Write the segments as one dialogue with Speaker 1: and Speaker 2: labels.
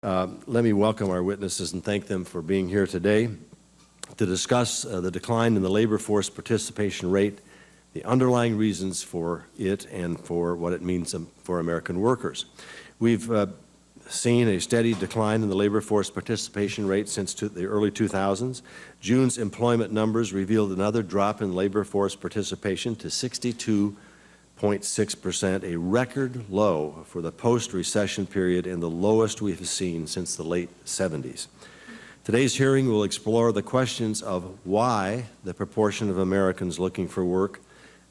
Speaker 1: Let me welcome our witnesses and thank them for being here today to discuss the decline in the labor force participation rate, the underlying reasons for it, and for what it means for American workers. We've seen a steady decline in the labor force participation rate since the early 2000s. June's employment numbers revealed another drop in labor force participation to 62.6%, a record low for the post-recession period and the lowest we have seen since the late 70s. Today's hearing will explore the questions of why the proportion of Americans looking for work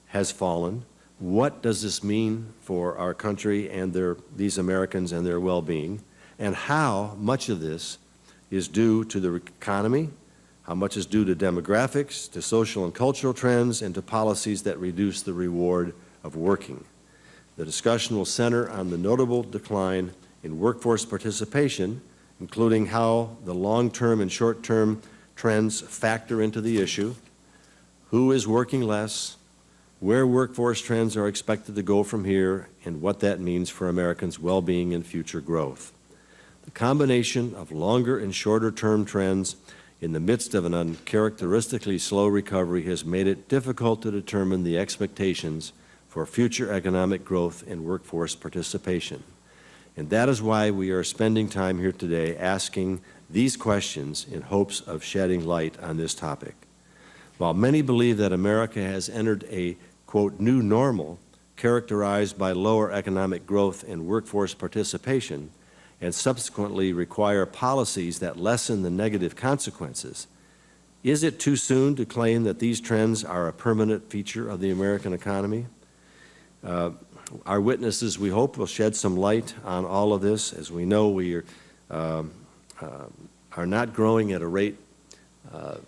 Speaker 1: has fallen. What does this mean for our country and these Americans and their well-being, and how much of this is due to the economy, how much is due to demographics, to social and cultural trends, and to policies that reduce the reward of working. The discussion will center on the notable decline in workforce participation, including how the long-term and short-term trends factor into the issue, who is working less, where workforce trends are expected to go from here, and what that means for Americans' well-being and future growth. The combination of longer and shorter-term trends in the midst of an uncharacteristically slow recovery has made it difficult to determine the expectations for future economic growth and workforce participation. And that is why we are spending time here today asking these questions in hopes of shedding light on this topic. While many believe that America has entered a, quote, new normal characterized by lower economic growth and workforce participation, and subsequently require policies that lessen the negative consequences, is it too soon to claim that these trends are a permanent feature of the American economy? Our witnesses, we hope, will shed some light on all of this. As we know, we are not growing at a rate in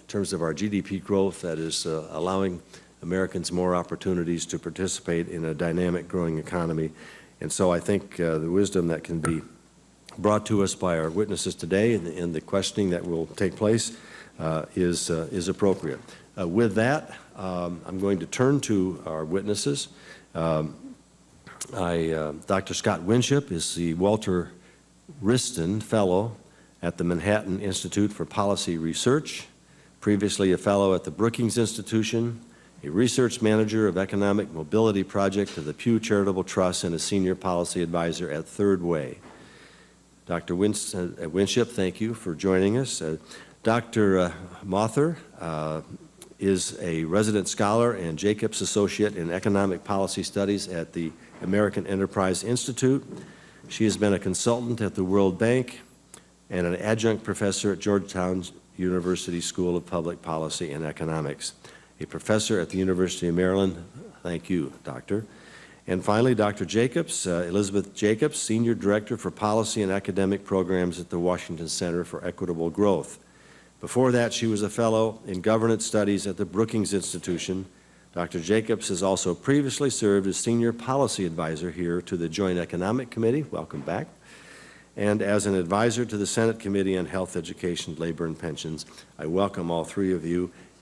Speaker 1: terms of our GDP growth that is allowing Americans more opportunities to participate in a dynamic growing economy. And so I think the wisdom that can be brought to us by our witnesses today and the questioning that will take place is appropriate. With that, I'm going to turn to our witnesses. Dr. Scott Winship is the Walter Wriston Fellow at the Manhattan Institute for Policy Research, previously a fellow at the Brookings Institution, a research manager of economic mobility project of the Pew Charitable Trust, and a senior policy advisor at Third Way. Dr. Winship, thank you for joining us. Dr. Mather is a resident scholar and Jacobs Associate in Economic Policy Studies at the American Enterprise Institute. She has been a consultant at the World Bank and an adjunct professor at Georgetown University School of Public Policy and Economics, a professor at the University of Maryland. Thank you, Doctor. And finally, Dr. Jacobs, Elizabeth Jacobs, Senior Director for Policy and Academic Programs at the Washington Center for Equitable Growth. Before that, she was a fellow in governance studies at the Brookings Institution. Dr. Jacobs has also previously served as senior policy advisor here to the Joint Economic Committee, welcome back, and as an advisor to the Senate Committee on Health, Education, Labor, and Pensions. I welcome all three of you,